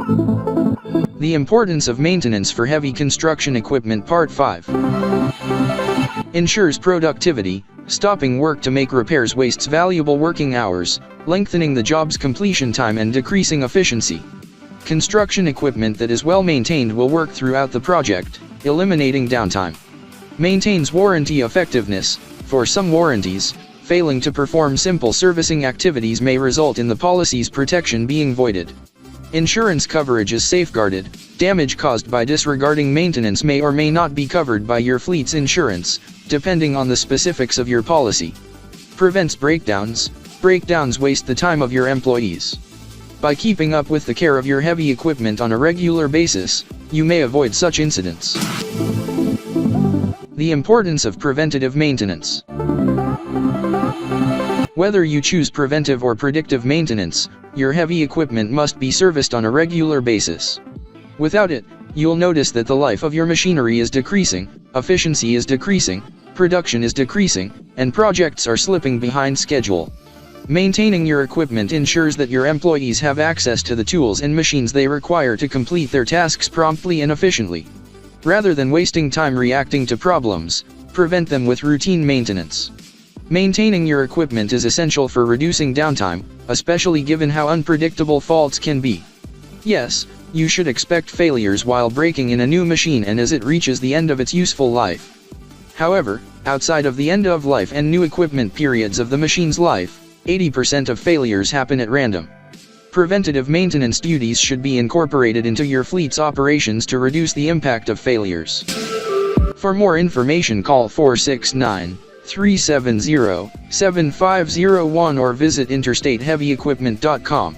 The importance of maintenance for heavy construction equipment. Part 5 ensures productivity. Stopping work to make repairs wastes valuable working hours, lengthening the job's completion time and decreasing efficiency. Construction equipment that is well maintained will work throughout the project, eliminating downtime. Maintains warranty effectiveness. For some warranties, failing to perform simple servicing activities may result in the policy's protection being voided. Insurance coverage is safeguarded. Damage caused by disregarding maintenance may or may not be covered by your fleet's insurance, depending on the specifics of your policy. Prevents breakdowns. Breakdowns waste the time of your employees. By keeping up with the care of your heavy equipment on a regular basis, you may avoid such incidents. The importance of preventative maintenance. Whether you choose preventive or predictive maintenance, your heavy equipment must be serviced on a regular basis. Without it, you'll notice that the life of your machinery is decreasing, efficiency is decreasing, production is decreasing, and projects are slipping behind schedule. Maintaining your equipment ensures that your employees have access to the tools and machines they require to complete their tasks promptly and efficiently. Rather than wasting time reacting to problems, prevent them with routine maintenance. Maintaining your equipment is essential for reducing downtime, especially given how unpredictable faults can be. Yes, you should expect failures while breaking in a new machine and as it reaches the end of its useful life. However, outside of the end of life and new equipment periods of the machine's life, 80% of failures happen at random. Preventative maintenance duties should be incorporated into your fleet's operations to reduce the impact of failures. For more information, call 469-370-7501 or visit interstateheavyequipment.com.